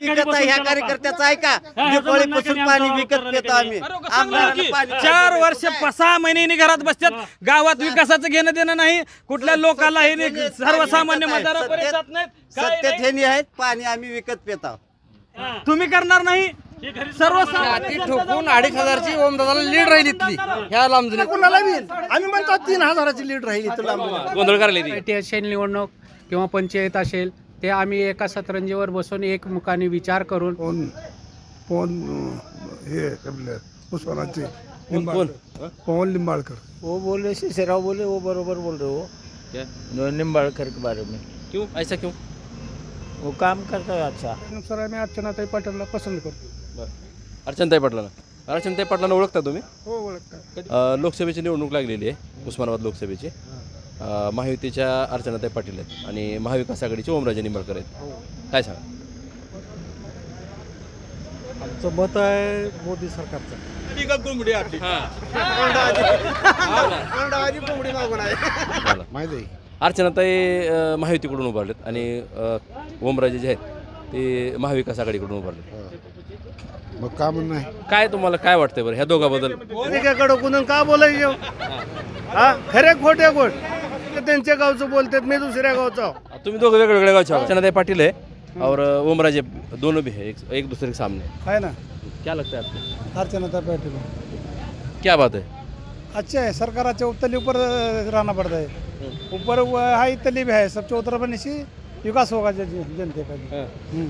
विकत आहे ह्या कार्यकर्त्याचं आहे का? दिवाळीपासून पाणी विकत पितो आम्ही. आमदाराला पाणी 4 वर्ष 6 महिन्यांनी घरात बसतात. गावात विकासाचं घेणं देणं नाही. कुठल्या लोकांना हे सर्वसामान्य मतदारापर्यंत जात नाहीत. सत्तेत हे आहेत, पाणी आम्ही विकत पितो. तुम्ही करणार नाही. सर्वसामान्य ठोकून 2500ची ओमदादाला लीड राहिली इथली ह्या लांबजणी कुणाला बी आम्ही म्हणतो 3000ची लीड राहील इथं लांबजणी. गोंधळ करायला ती असेल निवडणूक किंवा पंचायत असेल ते आम्ही एका सतरंजीवर बसून एकमुखाने विचार करून पवन हे आपलं उस्मानाचे पवन लिंबाळकर. वो बोल रहे शेषराव बोले वो बरोबर बोल रहे हो निम्बाड़कर के बारे में. क्यों ऐसा क्यों? वो काम करता है अच्छा. सर आम्ही अर्चनाताई पाटीलला पसंत करतो. अर्चनाताई पाटलांना ओळखता तुम्ही? हो ओळखता. लोकसभेची निवडणूक लागलेली आहे उस्मानाबाद लोकसभेची. महायुतीच्या अर्चनाताई पाटील आहेत आणि महाविकास आघाडीचे ओमराजे निंबाळकर आहेत. काय सांगा? आमचं मत आहे मोदी सरकारचं. माहिती आहे. अर्चनाताई महायुतीकडून उभारलेत आणि ओमराजे जे आहेत ते महाविकास आघाडीकडून उभारलेत. मग का म्हणून नाही काय तुम्हाला काय वाटतंय बरं ह्या दोघांबद्दल? कडकून का बोलायचं? हा खरे खोटे गोट त्यांच्या गावचं बोलतात, मी दुसऱ्या गावचा. तुम्ही दोघं वेगवेगळ्या गावचे आहात. अर्चनाताई पाटील है और ओमराजे दोनों भी है, एक दूसरे के सामने. आहे ना क्या लगता है आपको? अर्चनाताई पाटील क्या बात है? अच्छा है. सरकार अच्छा तली ऊपर रहना पड़ता है. ऊपर हाई तली भी है सब चौतरफ से विकास होगा जनते का भी.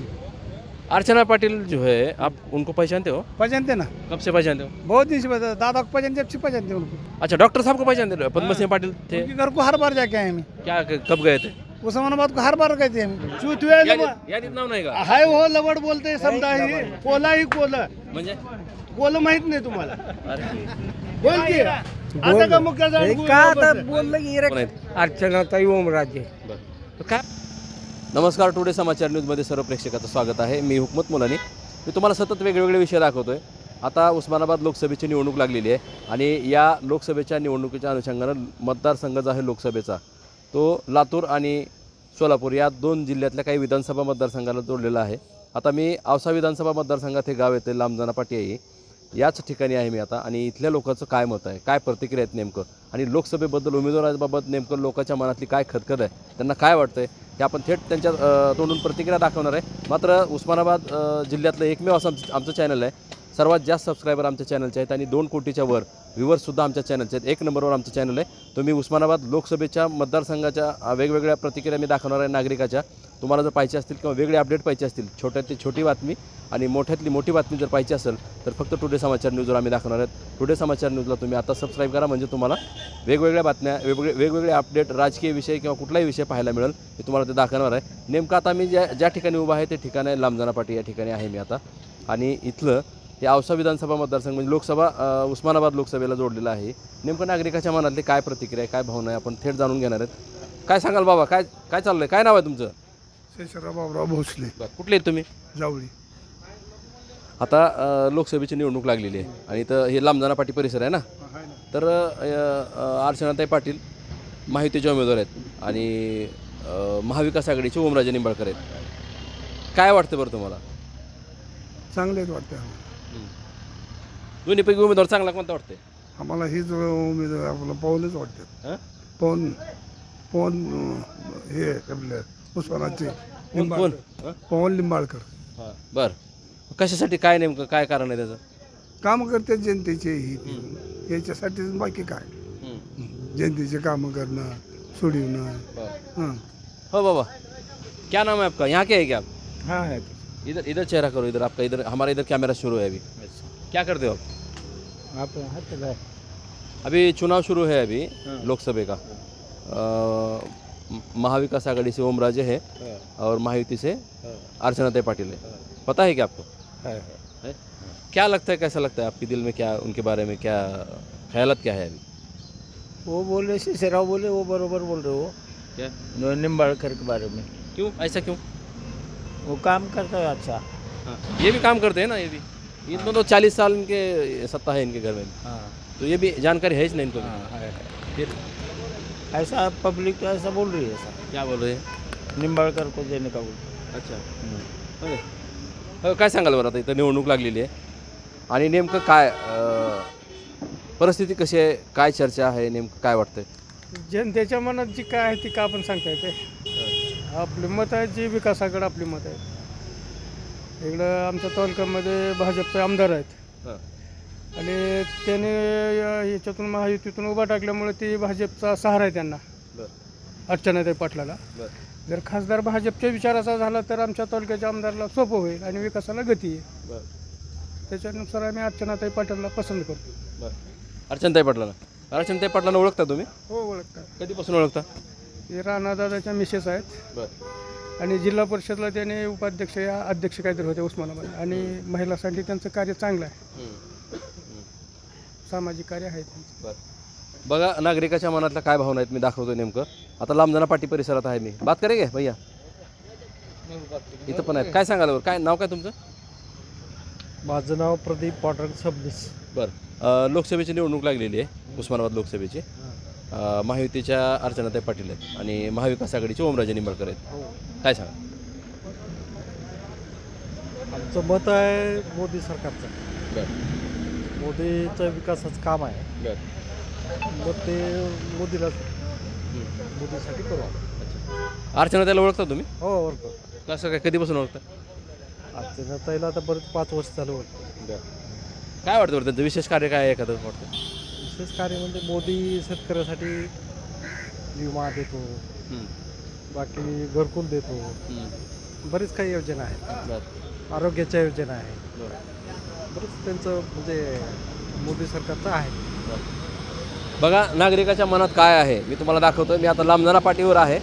अर्चना पाटिल जो है आप उनको पहचानते हो? पहचानते ना. कब से पहचानते हो? बहुत दिन से दादा को पहचानते, जब से पहचानते उनको. अच्छा डॉक्टर साहब को पहचानते हो? पद्म सिंह पाटिल थे. उनके घर को हर बार जाके आए हम. क्या कब गए थे? उस्मानाबाद को हर बार गए थे हम. यादीत नाव नाही का? हाय हो लवड बोलते समजा ही कोला ही कोला म्हणजे कोला माहित नाही तुम्हाला. बोल की आता का मुख्य कोण आहेत? अर्चनाताई ओमराजे. काय? नमस्कार. टुडे समाचार न्यूजमध्ये सर्व प्रेक्षकाचं स्वागत आहे. मी हुकमत मुलानी. मी तुम्हाला सतत वेगवेगळे विषय दाखवतोय. आता उस्मानाबाद लोकसभेची निवडणूक लागलेली आहे आणि या लोकसभेच्या निवडणुकीच्या अनुषंगानं मतदारसंघ जो आहे लोकसभेचा तो लातूर आणि सोलापूर या 2 जिल्ह्यातल्या काही विधानसभा मतदारसंघाला जोडलेला आहे. आता मी औसा विधानसभा मतदारसंघात हे गाव येते लांबजाना पाटी आहे. याच ठिकाणी आहे मी आता आणि इथल्या लोकांचं काय मत आहे, काय प्रतिक्रिया आहेत नेमकं आणि लोकसभेबद्दल उमेदवाराबाबत नेमकं लोकांच्या मनातली काय खदखद आहे, त्यांना काय वाटतं आहे हे आपण थेट त्यांच्या तोंडून प्रतिक्रिया दाखवणार आहे. मात्र उस्मानाबाद जिल्ह्यातलं एकमेव असं आमचं चॅनल आहे. सर्वात जास्त सबस्क्रायबर आमच्या चॅनलचे आहेत आणि 2 कोटीच्या वर व्ह्यूवर्ससुद्धा आमच्या चॅनलचे आहेत. 1 नंबरवर आमचं चॅनल आहे. तुम्ही उस्मानाबाद लोकसभेच्या मतदारसंघाच्या वेगवेगळ्या प्रतिक्रिया मी दाखवणार आहे नागरिकाच्या. तुम्हाला जर पाहिजे असतील किंवा वेगळे अपडेट पाहिजे असतील, छोट्यातली छोटी बातमी आणि मोठ्यातली मोठी बातमी जर पाहिजे असेल तर फक्त टुडे समाचार न्यूजवर आम्ही दाखवणार आहेत. टुडे समाचार न्यूजला तुम्ही आता सबस्क्राईब करा, म्हणजे तुम्हाला वेगवेगळ्या बातम्या वेगवेगळे अपडेट राजकीय विषय किंवा कुठलाही विषय पाहायला मिळेल. मी तुम्हाला ते दाखवणार आहे. नेमकं आता मी ज्या ठिकाणी उभा आहे ते ठिकाण आहे लांबजाना पाटी. या ठिकाणी आहे मी आता आणि इथलं हे औसा विधानसभा मतदारसंघ म्हणजे लोकसभा उस्मानाबाद लोकसभेला जोडलेलं आहे. नेमकं नागरिकाच्या मनातली काय प्रतिक्रिया आहे, काय भावना आहे आपण थेट जाणून घेणार आहेत. काय सांगाल बाबा, काय काय चाललं आहे, काय नाव आहे तुमचं? शेषराव बाबूराव भोसले. कुठले आहेत तुम्ही? जावळी. आता लोकसभेची निवडणूक लागलेली आहे आणि इथं हे लांबजाना पाटी परिसर आहे ना. तर अर्चनाताई पाटील महायुतीचे उमेदवार आहेत आणि महाविकास आघाडीचे ओमराजे निंबाळकर आहेत. काय वाटतं बरं तुम्हाला? चांगलेच वाटते दोन्हीपैकी उमेदवार चांगला कोणता वाटते? आम्हाला हीच उमेदवार आपलं पवनच वाटते. पवन हे आपलं उस्मानाचे पवन लिंबाळकर. बरं, कशासाठी, काय नेमकं काय कारण आहे त्याचं? काम करते जनतेचे याच्यासाठी, बाकी काय जनतेचे कामं करणं सोडवणं. हो बाबा, क्या नाम है आपका? यहाँ के है क्या आप? हाँ है. इधर चेहरा करो, इधर आपका, इधर हमारा इधर कैमरा शुरू है अभी. क्या करते हो आप? अभी चुनाव शुरू है अभी लोकसभा का. महाविकास आघाड़ी से ओमराजे है और महायुति से अर्चनाताई पाटिल है. पता है क्या आपको? है? क्या लगता है, कैसा लगता है आपके दिल में, क्या उनके बारे में क्या ख्यालात क्या है अभी? वो बोल रहे शेषराव बोले वो बरोबर बोल रहे हो क्या निम्बाड़कर के बारे में. क्यों ऐसा क्यों? वो काम करता है अच्छा. ये भी काम करते हैं ना, ये भी. इनको तो 40 साल इनके सत्ता है इनके घर में. तो ये भी जानकारी है नहीं इनको. फिर ऐसा पब्लिक तो ऐसा बोल रही है. ऐसा क्या बोल रहे हैं? निम्बाड़कर को देने का बोल. अच्छा. अरे काय सांगाल बरं आता इथं निवडणूक लागलेली आहे आणि नेमकं काय परिस्थिती कशी आहे, काय चर्चा आहे, नेमकं काय वाटतंय? जनतेच्या मनात जी काय आहे ती का आपण सांगता येते. आपली मत आहे जी विकासाकडे आपली मत आहे. इकडं आमच्या तालुक्यामध्ये भाजपचे आमदार आहेत हां. आणि त्याने याच्यातून महायुतीतून उभा टाकल्यामुळे ती भाजपचा सहारा आहे त्यांना, अर्चनाताई पाटलाला. जर खासदार भाजपच्या विचाराचा झाला तर आमच्या तालुक्याच्या आमदारला सोपं होईल आणि विकासाला गती आहे. त्याच्यानुसार आम्ही अर्चनाताई पाटलाला पसंत करतो. अर्चनाताई पाटलांना ओळखता तुम्ही? हो, ओळखता. कधीपासून ओळखता? हे राणादादाच्या मिसेस आहेत आणि जिल्हा परिषदला त्याने उपाध्यक्ष या अध्यक्ष काहीतरी होते उस्मानाबाद आणि महिलांसाठी त्यांचं कार्य चांगलं आहे. सामाजिक कार्य आहे त्यांचं. बघा नागरिकाच्या मनातल्या काय भावना आहेत मी दाखवतोय नेमकं. आता लांबजाना पाटी परिसरात आहे मी. बात करे गे भैया? इथं पण आहेत. काय सांगाल बरं, काय नाव काय तुमचं? माझं नाव प्रदीप पांडुरंग सबनीस. बरं, लोकसभेची निवडणूक लागलेली आहे, उस्मानाबाद लोकसभेची. महायुतीच्या अर्चनाताई पाटील आहेत आणि महाविकास आघाडीचे ओमराजे निंबाळकर आहेत. काय सांगा? आमचं मत आहे मोदी सरकारचं. मोदीचं विकासाचं काम आहे. मग ते मोदीसाठी करू आपण. अर्चनाताईला ओळखता तुम्ही? हो, ओळखतो. कसं काय, कधीपासून ओळखता? अर्चनाताईला आता बरेच 5 वर्ष झालं ओळखतो. काय वाटतं बरं त्यांचं विशेष कार्य काय आहे एखादं वाटतं? विशेष कार्य म्हणजे मोदी शेतकऱ्यासाठी विमा देतो, बाकी घरकुल देतो, बरेच काही योजना आहेत, आरोग्याच्या योजना आहेत, बरंच त्यांचं म्हणजे मोदी सरकारचं आहे. बघा नागरिकाच्या मनात काय आहे मी तुम्हाला दाखवतोय. मी आता लांबजाना पाटीवर आहे.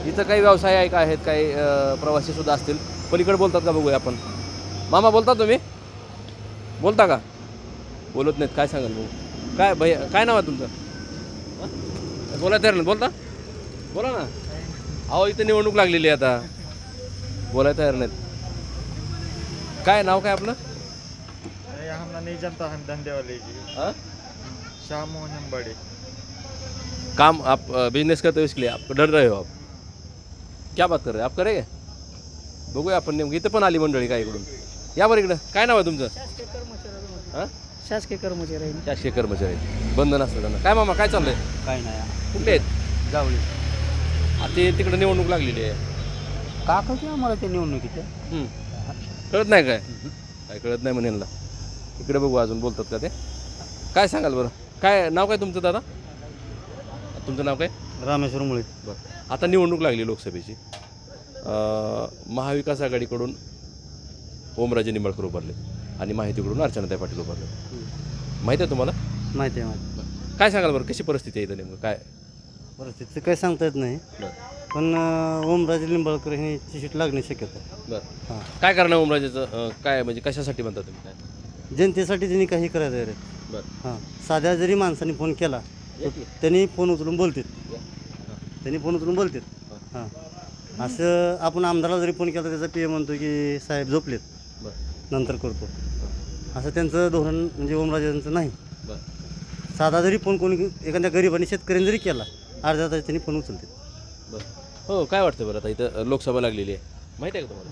इथं काही व्यावसायिक आहेत, काही प्रवासी सुद्धा असतील. पलीकडे बोलतात का बघूया आपण. मामा बोलता तुम्ही? बोलता का? बोलत नाहीत. काय सांगाल भाऊ? काय भैया काय नाव आहे तुमचं? बोला तयार नाही. बोलता? बोला ना. अहो इथं निवडणूक लागलेली आहे आता, बोलायला तयार नाहीत. काय नाव काय आपलं? हम नहीं जानता, हम धंधे वाले जी। श्याम मोहन हंबाड़े। काम आप बिजनेस करते हो इसलिए आप डर रहे हो? आप क्या बात कर रहे हैं? आप करेंगे? बघूया आपण नेमकं. इथं पण आली मंडळी काय इकडून. या बरं इकडं. काय नाव आहे तुमचं? हां, शासकीय कर्मचारी. शासकीय कर्मचारी. बंधन असतं त्यांना. काय मामा काय चाललंय? काय नाही. कुठले आहेत? जावळी. ते तिकडे निवडणूक लागलेली आहे. का कळते आम्हाला ते निवडणुकीचं? कळत नाही काय? काय कळत नाही म्हणेल ना. इकडे बघू अजून बोलतात का ते. काय सांगाल बरं? काय नाव काय तुमचं दादा? तुमचं नाव काय? रामेश्वर मुळे. बरं, आता निवडणूक लागली लोकसभेची. महाविकास आघाडीकडून ओमराजे निंबाळकर उभारले आणि माहितीकडून अर्चनाताई पाटील उभारले. माहिती आहे तुम्हाला? माहिती आहे. काय सांगाल बरं, कशी परिस्थिती आहे इथं नेमकं? काय परिस्थिती काही सांगता येत नाही, पण ओमराजे निंबाळकर हे सीट लागण्याची शक्यता आहे. बरं, हां. काय करणार ओमराजेचं? काय म्हणजे कशासाठी म्हणता तुम्ही? काय जनतेसाठी त्यांनी काही करायचं आहे. बरं, हां, साध्या जरी माणसाने फोन केला तर त्यांनी फोन उचलून बोलतात. हां, असं आपण आमदाराला जरी फोन केला तर त्याचा पी म्हणतो की साहेब झोपलेत, नंतर करतो. असं त्यांचं धोरण म्हणजे ओमराजेंचं नाही. साधा जरी फोन कोणी एखाद्या गरीबाने शेतकऱ्यांनी जरी केला अर्ध्या तास त्यांनी फोन उचलतात. बरं. हो, काय वाटतं बरं आता इथं लोकसभा लागलेली आहे, माहिती आहे का तुम्हाला?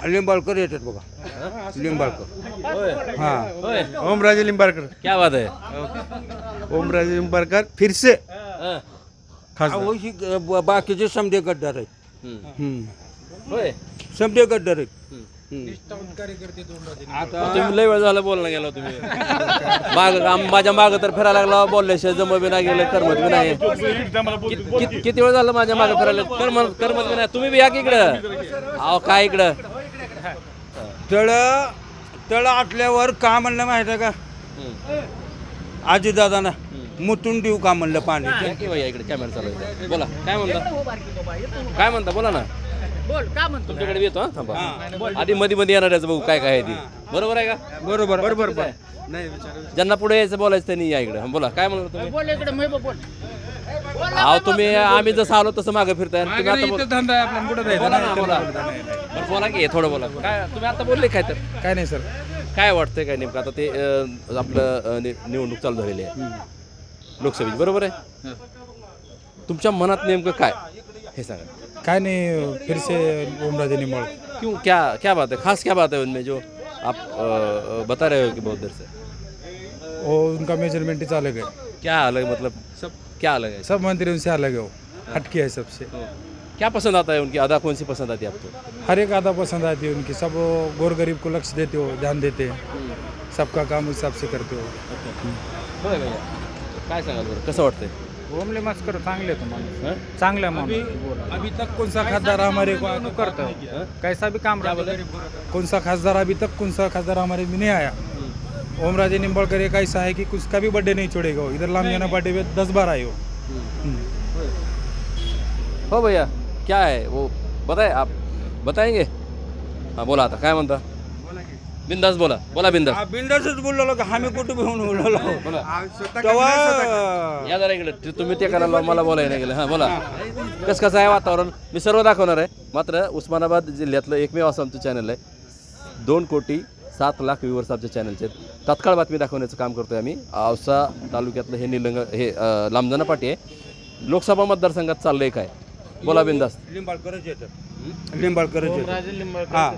लिंबाळकर येतात बघा. लिंबाळकर. होय. हां, होय. ओमराजे लिंबाळकर. क्या बात आहे. ओमराजे लिंबाळकर फिर से हां. खासदार. बाकीचे समजे गद्दार आहेत. होय. समजे गद्दार आहेत. तुम्ही लय वेळ झाला बोलणं गेला तुम्ही. माझ्या मागं तर फिरायला लागला, बोलल्याशिवाय जम बी नाही गेलं, करमत बी नाही. किती वेळ झालं माझ्या मागं फिरायला, करमत बी नाही. तुम्ही बी या की इकडं. अहो काय इकडं. तळ आटल्यावर का म्हणलं माहिती आहे का आजीदादांना? मुतून देऊ का म्हणलं पाणी. या की भैया इकडे कॅमेरा चालू आहे. बोला काय म्हणता बोला ना. तुमच्याकडे येतो. हां, थांबा. आधी मध्ये येणाऱ्याचं बघू काय काय आहे ती. बरोबर आहे का? बरोबर. ज्यांना पुढे यायचं बोलायचं त्यांनी या इकडे. बोला काय म्हणलं तुम्ही? अहो तुम्ही आम्ही जसं आलो तसं मागे फिरताय. तुम्ही आता धंदा आहे आपला, कुठं जायचं? बोला की थोडं बोला. काय तुम्ही आता बोलले काय तर? काय नाही सर. काय वाटतंय काय नेमकं आता ते आपलं निवडणूक चालू झालेली आहे लोकसभेची, बरोबर आहे? तुमच्या मनात नेमकं काय हे सांगा. काय नाही, फिरसे ओमराजे निंबाळकर. क्यों, क्या क्या बात है, खास क्या बात है उनमें जो आप बता रहे हो कि बहुत देर से? और उनका मेजरमेंट ही अलग है, क्या अलग, मतलब सब क्या अलग है? सब मंत्री उनसे अलग है, वो हटके है सबसे। क्या पसंद आता है उनकी अदा, कौन सी पसंद आती है आपको? हर एक आदा पसंद आती है उनकी, सब गोर गरीब को लक्ष्य देते हो, ध्यान देते हैं, सबका काम उस हिसाब से करते हो। होय भैया, काय सांगाल बरं, कसं वाटतंय? ओमले मस्कर चांगले तुम्हाला चांगले अभी तक कौन सा खासदार हमारे को करतो कैसा भी काम कौन सा खासदार अभी तक कौन सा खासदार हमारे में नहीं आया। ओमराजे निंबाळकर एक ऐसा है कि उसका भी बर्थडे नहीं छोड़ेगा वो, इधर लामजाना पार्टी पे 10 बार आए हो। हो भैया, क्या है वो बताए, आप बताएंगे? हाँ बोला आता, काय म्हणता? बिंदास बोला, बोला बिंदास. बिंदासच बोललो का आम्ही कुठे घेऊन बोललो या जरा इकडे, तुम्ही ते करायला मला बोलायला नाही गेलं. हां बोला, कसं आहे वातावरण? मी सर्व दाखवणार आहे, मात्र उस्मानाबाद जिल्ह्यातलं एकमेव असं आमचं चॅनल आहे. 2,07,00,000 व्ह्यूवर्स आमच्या चॅनलचे आहेत. तात्काळ बातमी दाखवण्याचं काम करतोय आम्ही. औसा तालुक्यातलं हे निलंग हे लांबजाना पाटी आहे. लोकसभा मतदारसंघात चाललंय काय? बोला बिंदास. लिंबाळकरच येतात, लिंबाळकरच येतात. हां,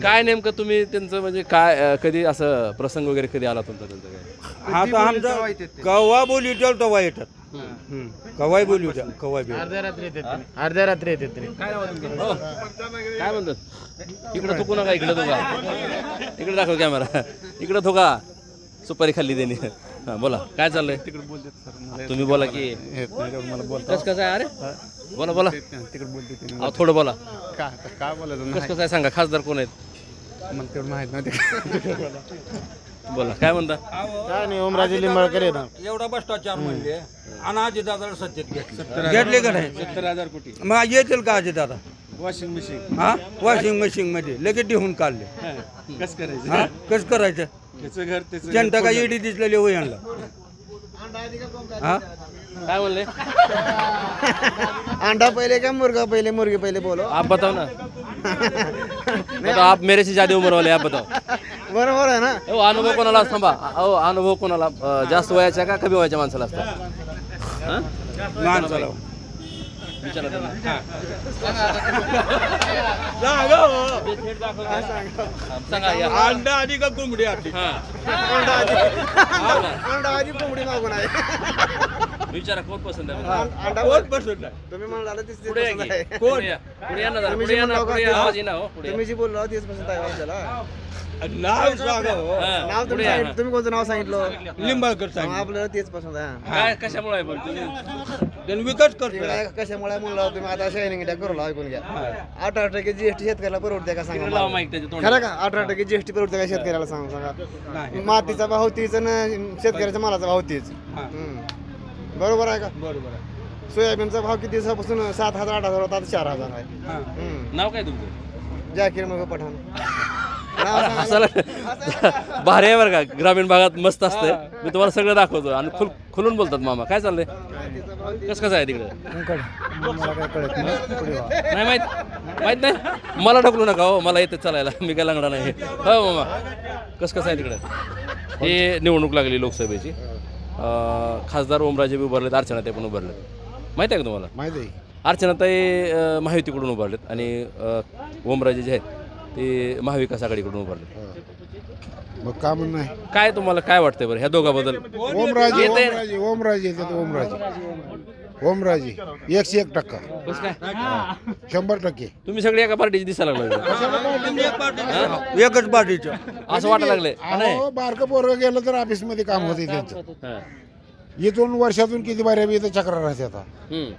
काय नेमकं तुम्ही त्यांचं म्हणजे काय कधी असं प्रसंग वगैरे कधी आला तुमचा त्यांचा काय? हा तर आमचा कवा बोली त्याला तवा येतात. कवाय बोलू द्या, कवाय बोलू. अर्ध्या रात्री येतात तरी. काय म्हणतात? इकडं थुकू नका, इकडं थुका, इकडे दाखव कॅमेरा, इकडं थुका. सुपारी खाल्ली त्यांनी. हां बोला, काय चाललंय? तुम्ही बोला की कसं आहे? अरे बोला बोला, थोडं बोला. काय बोलायचं कसं आहे सांगा, खासदार कोण आहेत? मला तेवढं माहित नव्हते. बोला, काय म्हणता? काय नाही, ओमराजे लिंबाळकर आहे ना. एवढा भ्रष्टाचार म्हणले आणि अजितदादाला सत्तेत घेतले का नाही? 70,000 कोटी मग येतील का अजितदादा? वॉशिंग मशीन हा, वॉशिंग मशीन मध्ये लगेच देऊन काढले. कसं करायचं? हा, कसं करायचं? त्याचं घर त्याचं जनता का ईडी दिसलेली हो यांना. हा, काय म्हणले? अंडा पहिले का मुर्गा पहिले, मुर्गी पहिले बोलो. आप बताओ ना. बताओ, आप मेरे से ज्यादा उम्र वाले, आप बताओ. बरोबर आहे ना. हो, अनुभव कोणाला थांबा, अहो अनुभव कोणाला जास्त वयाच्या का कमी वयाच्या माणसाला असतात? हां माणसाला विचारा त्यांना. सांगा या. अंडा आधी का कोंबडी आधी? अंडा आधी कोंबडी मागून आहे. विचारा कोण पसंत आहे? अंडा कोण पसंत आहे? तुम्ही म्हणाला तीच पुढे या पसंत की. आहे. पुढे या. पुढे या ना जरा. तुम्ही पुढे जी या ना, म्हणला पुढे या. का आवाज येईना हो, पुढे या. तुम्ही जी बोलला तीच पसंत आहे आपल्याला. नाव सांगा हो. हां, नाव पुढे तुम्ही या. सांगितलं, तुम्ही कोणतं नाव सांगितलं? लिंबाळकर सांगितलं. आपल्याला तेच पसंत आहे. काय कशामुळे आहे पण तुम्ही? त्यांनी विकास करतो. तिकडे कशामुळे म्हणलं तुम्ही आता शायनिंग इंडिया करू ऐकून घ्या. 18% जीएसटी शेतकऱ्याला परवडते का सांगा तिकडे लावा मला? माईक त्याच्या तोंडात. खरं का? 18% जीएसटी परवडते का शेतकऱ्याला सांगा. मातीचा भाव तीच आणि शेतकऱ्याच्या मालाचा भाव तीच. बरोबर आहे का? बरोबर आहे. सोयाबीनचा भाव किती दिवसापासून 7,000 8,000 होता, आता 4,000 आहे. नाव काय तुमचं? जाकीर मग पठाण. असं भारी आहे बरं का, ग्रामीण भागात मस्त असतंय. मी तुम्हाला सगळं दाखवतो आणि खुलून बोलतात. मामा काय चाललंय? कसं आहे तिकडे? नाही माहित नाही. मला ढकलू नका हो, मला येते चालायला, मी काय लंगडा नाही. हो मामा, कसं आहे तिकडे? हे निवडणूक लागली लोकसभेची. खासदार ओमराजे बी उभारलेत, अर्चनाताई पण उभारलेत. माहिती आहे का तुम्हाला? माहिती आहे. अर्चनाताई महायुतीकडून उभारलेत आणि ओमराजे जे आहेत ते महाविकास आघाडीकडून उभारलेत. मग का म्हणणं आहे? काय तुम्हाला काय वाटतंय बरं ह्या दोघांबद्दल? ओमराजे येते. ओमराजे ओमराजे येतात. ओमराजे 101%. कसं काय? 100%. तुम्ही सगळे एका पार्टीचे दिसायला लागले. एकच पार्टीचं. असं वाटायला लागले नाही? अहो, बारकं पोरगं गेलं तर ऑफिसमध्ये काम होते त्यांचं. हां. इथून वर्षातून किती बाऱ्या इथं चक्र राहते आता. हम्म.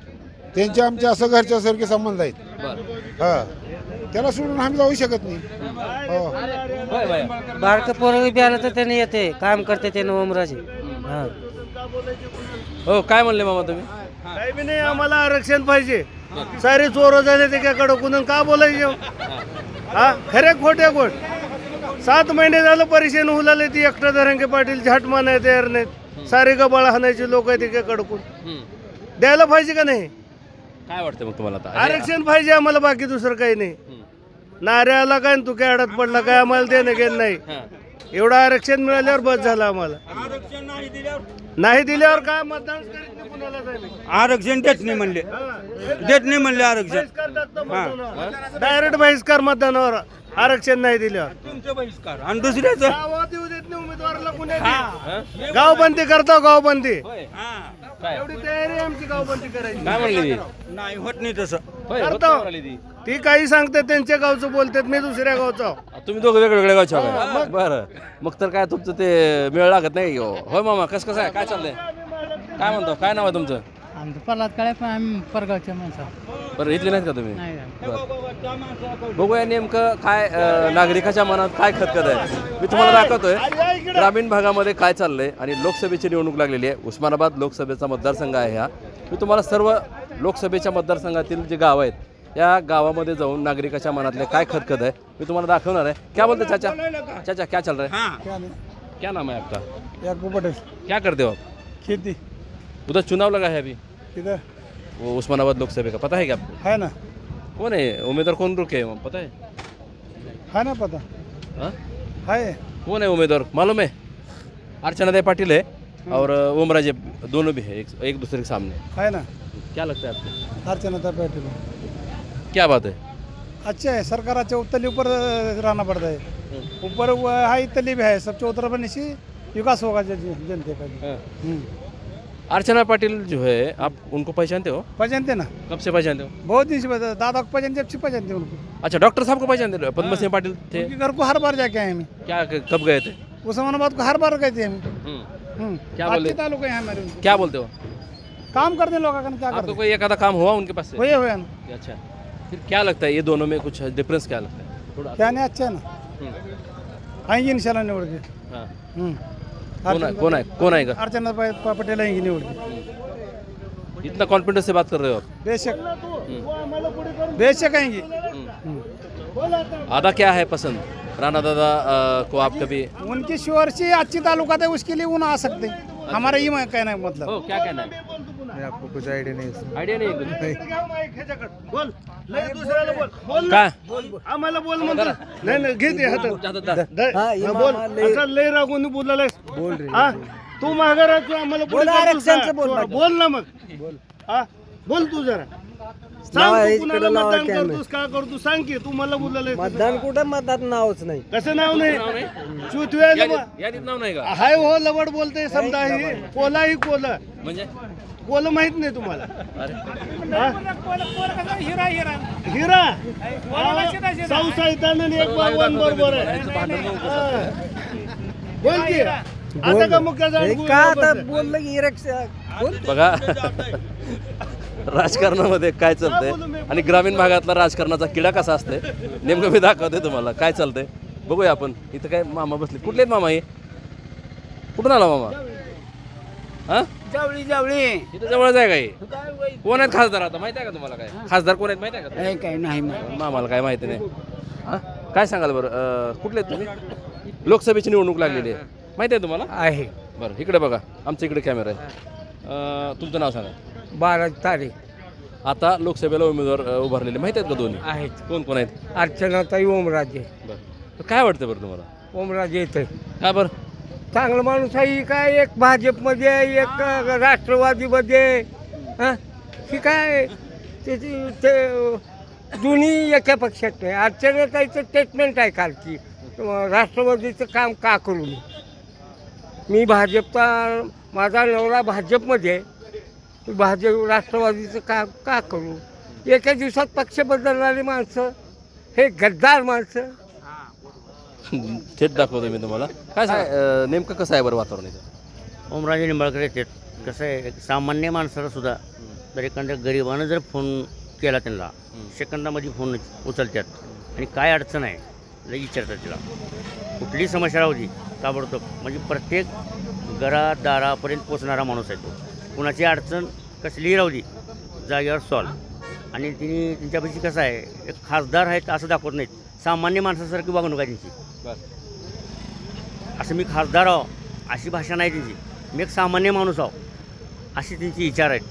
त्यांचे आमचे असं घरच्यासारखे संबंध आहेत. बरं. हा, त्याला सोडून आम्ही जाऊ शकत नाही. हो. होय बाया. बारकं पोरं बी आलं तर त्याने येते, काम करते त्यानं ओमराजे. हां. हो, काय म्हणले मामा तुम्ही? काही बी नाही, आम्हाला आरक्षण पाहिजे. सारे चोर झाले त्याच्याकडं कुणून का बोलायचे? हा, खरे खोटे गोट. 7 महिने झालं परेशान होऊ लागले. ती एकटा धरंगे पाटील झाट मानाय तयार नाहीत. सारे गबाळ हाणायचे लोक आहेत त्याच्याकडं कोण. द्यायला पाहिजे का नाही? काय वाटतं मग तुम्हाला आता? आरक्षण पाहिजे आम्हाला, बाकी दुसरं काही नाही. नाऱ्याला काय तू काय अडत पडला काय, आम्हाला देणं घेणं नाही. एवढं आरक्षण मिळाल्यावर बस झालं आम्हाला. आरक्षण नाही दिल्यावर नाही दिल्यावर काय मतदान करीत नाही कुणाला जाईल. आरक्षण देत नाही म्हणले आरक्षण डायरेक्ट बहिष्कार मतदानावर आरक्षण नाही दिल्यावर. तुमचं बहिष्कार आणि दुसऱ्याचं गावात येऊ देत नाही उमेदवाराला कुणी. गावबंदी करतो गावबंदी. एवढी तयारी आहे आमची गावबंदी करायची. काय म्हणले नाही होत नाही तसं. करतो ती काही सांगते त्यांच्या गावचं बोलतात मी दुसऱ्या गावचं. तुम्ही दोघं वेगवेगळ्या गावच्या काय बरं मग तर काय तुमचं ते मेळ लागत नाही हो. होय मामा कसं आहे काय चाललंय काय म्हणतो काय नाव आहे तुमचं? आमचं पल्लात काय पण आम्ही परगावच्या माणसं बरं इथले नाहीत का तुम्ही नाही. बरं. बघूया नेमकं काय नागरिकाच्या मनात काय खतखत आहे मी तुम्हाला दाखवतोय ग्रामीण भागामध्ये काय चाललंय आणि लोकसभेची निवडणूक लागलेली आहे. उस्मानाबाद लोकसभेचा मतदारसंघ आहे हा. मी तुम्हाला सर्व लोकसभेच्या मतदारसंघातील जे गाव आहेत या गावामध्ये जाऊन नागरिकाच्या मनातले काय खतखत आहे मी तुम्हाला दाखवणार आहे. क्या बोलते चाचा चाचा क्या चल रहा है क्या नाम है आपका याकूब पटेल. क्या करते हो आप? खेती उधर चुनाव लगा है अभी किधर वो उस्मानाबाद लोकसभा का पता है क्या आपको? है ना कौन है उम्मीदवार कौन रुके हैं पता है? है ना पता हाँ? है. कौन है उम्मीदवार मालूम है? अर्चना पाटिल है और ओमराजे दोनों भी है एक दूसरे के सामने. है ना क्या लगता है आपको अर्चना पाटिल. क्या बात है? अच्छा है सरकार अच्छा तली ऊपर रहना पड़ता है. ऊपर हाई तली भी है सबसे उतर बनने से विकास होगा जनते का भी. अर्चना पाटिल जो है आप उनको पहचानते हो? पहचानते ना कब से पहचानते हो? बहुत दिन से दादा को पहचानते जब से पहचानते उनको. अच्छा डॉक्टर साहब को पहचानते हो? पद्म सिंह पाटिल थे. उनके घर को हर बार जाके आए हम. क्या कब गए थे? उस्मानाबाद को हर बार गए थे हम. क्या बोले? तालुका है हमारे. क्या बोलते हो? काम करते लोगों का क्या आपको करते कोई एक आधा काम हुआ उनके पास से? हुए ना. अच्छा फिर क्या लगता है ये दोनों में कुछ डिफरेंस क्या लगता है थोड़ा? क्या नहीं अच्छा है ना आएंगे इंशाल्लाह निवड़ के. हाँ. अर्चना कौन आएगा? अर्चना पटेल आएंगे निवड़ के. इतना कॉन्फिडेंस से बात कर रहे हो आप? बेशक बेशक आएंगे. आधा क्या है पसंद राणा दादा को आप कभी? उनकी श्योर से अच्छी ताल्लुकात है उसके लिए वो ना आ सकते. हमारा ये कहना है मतलब. हो क्या कहना है? आपको कुछ आइडिया नहीं. आयडिया नाही कुछ? बोल लय दुसऱ्याला बोल. बोल काय आम्हाला बोल म्हणतो. नाही नाही घे ते हातात. बोल असं लय रागून बोललाय. बोल रे. हा तू माघार आम्हाला बोल ना मग. हा बोल तू जरा सांग कुणाला मतदान करतोस का करतो सांग की तू मला बोललाय. मतदान कुठं मतदान नावच नाही. कसं नाव नाही चुतव्या यादीत नाव नाही का? हाय हो लवड बोलते समजा ही कोला ही कोला म्हणजे कोला माहित नाही तुम्हाला? हिरा सौ सैतान एक बावन बरोबर आहे. बोल की आता का मुख्य का आता बोललं की बघा राजकारणामध्ये काय चालतंय आणि ग्रामीण भागातला राजकारणाचा किडा कसा असते नेमकं मी दाखवते तुम्हाला काय चालतंय. बघूया आपण इथं काय मामा बसले. कुठले आहेत मामा हे? कुठून आला मामा? हा जावळी जावळी इथं जवळच आहे काही. कोण आहेत खासदार आता माहिती आहे का तुम्हाला? काय खासदार कोण आहेत माहिती आहे का? काही नाही मामाला काय माहिती नाही. हा काय सांगाल बरं कुठले आहेत तुम्ही? लोकसभेची निवडणूक लागलेली आहे माहिती आहे तुम्हाला? आहे. बरं इकडे बघा आमच्या इकडे कॅमेरा आहे. तुमचं नाव सांगा. 12 तारीख आता लोकसभेला उमेदवार उभारलेले माहिती आहेत का दोन्ही? आहेत. कोण कोण आहेत? अर्चनाताई ओमराजे. बरं काय वाटतं बरं तुम्हाला? ओमराजे येते काय बरं चांगलं माणूस आहे. काय एक भाजपमध्ये एक राष्ट्रवादीमध्ये ही काय त्याची ते दोन्ही एका पक्षात नाही. अर्चनाताईचं स्टेटमेंट आहे काल की राष्ट्रवादीचं काम का करू मी भाजपचा माझा नवरा भाजपमध्ये आहे. राष्ट्रवादीचं काम का करू. एका दिवसात पक्ष बदलणारी माणसं हे गद्दार माणसं. थेट दाखवतो मी तुम्हाला. काय सांगा नेमकं कसं आहे बरं वातावरण इथं? ओमराजे निंबाळकर येतात. कसं आहे सामान्य माणसाला सुद्धा जर एखाद्या गरिबानं जर फोन केला त्यांना सेकंदामध्ये फोन उचलतात आणि काय अडचण आहे लई विचारतात तिला. कुठली समस्या राहू दे ताबडतोब म्हणजे प्रत्येक घरात दारापर्यंत पोचणारा माणूस आहे तो. कुणाची अडचण कसलीही राहू दे जागेवर सॉल्व. आणि तिने त्यांच्यापाशी कसं आहे एक खासदार आहेत असं दाखवत नाहीत. सामान्य माणसासारखी वागणूक आहे त्यांची. असं मी खासदार आहो अशी भाषा नाही त्यांची. मी एक सामान्य माणूस आहो अशी त्यांची विचार आहेत.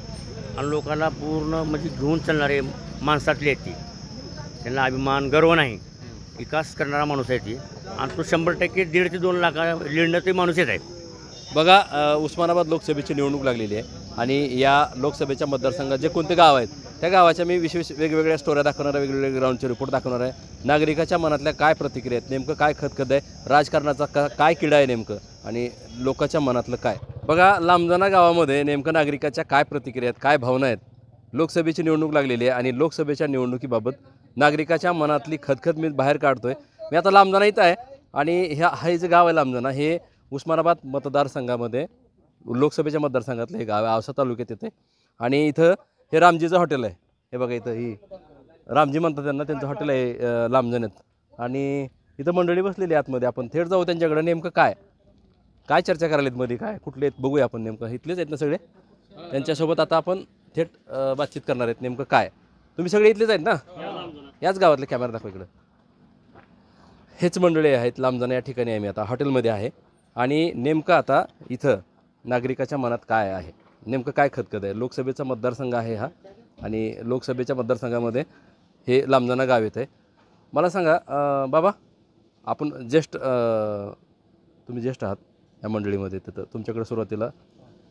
आणि लोकांना पूर्ण म्हणजे घेऊन चालणारे माणसातली आहेत ती. त्यांना अभिमान गर्व नाही. विकास करणारा माणूस आहे ती. आणि तो 100% 1.5 ते 2 लाख लिडणं ते माणूस येत आहेत. बघा उस्मानाबाद लोकसभेची निवडणूक लागलेली आहे आणि या लोकसभेच्या मतदारसंघात जे कोणते गाव आहेत त्या गावाच्या मी विशेष वेगवेगळ्या स्टोऱ्या दाखवणार आहे, वेगवेगळे ग्राउंडचे रिपोर्ट दाखवणार आहे. नागरिकाच्या मनातल्या काय प्रतिक्रिया आहेत, नेमकं काय खतखत आहे, राजकारणाचा काय किडा आहे नेमकं, आणि लोकांच्या मनातलं काय. बघा लांबजाना गावामध्ये नेमकं नागरिकाच्या काय प्रतिक्रिया आहेत, काय भावना आहेत. लोकसभेची निवडणूक लागलेली आहे आणि लोकसभेच्या निवडणुकीबाबत नागरिकाच्या मनातली खतखत मी बाहेर काढतोय. मी आता लांबजाना इथं आहे आणि हे जे गाव आहे लांबजाना हे उस्मानाबाद मतदारसंघामध्ये लोकसभेच्या मतदारसंघातलं हे गाव आहे, औसा तालुक्यात येते. आणि इथं हे रामजीचं हॉटेल आहे. हे बघा इथं ही रामजी म्हणतात त्यांना, त्यांचं हॉटेल आहे लांबजाण्यात. आणि इथं मंडळी बसलेली आतमध्ये, आपण थेट जाऊ त्यांच्याकडे. नेमकं काय चर्चा करायला आहेत मध्ये, काय कुठले आहेत बघूया आपण. नेमकं इथलेच आहेत ना सगळे, त्यांच्यासोबत आता आपण थेट बातचीत करणार आहेत. नेमकं काय, तुम्ही सगळे इथलेच आहेत ना, याच गावातले. कॅमेरा दाखवा इकडं. हेच मंडळी आहेत लांबजाना या ठिकाणी आहे. मी आता हॉटेलमध्ये आहे आणि नेमकं आता इथं नागरिकाच्या मनात काय आहे, नेमकं काय खतखत आहे. लोकसभेचा मतदारसंघ आहे हा आणि लोकसभेच्या मतदारसंघामध्ये हे लांबजाना गाव येतं आहे. मला सांगा बाबा, आपण ज्येष्ठ, तुम्ही ज्येष्ठ आहात या मंडळीमध्ये, तर तुमच्याकडे सुरुवातीला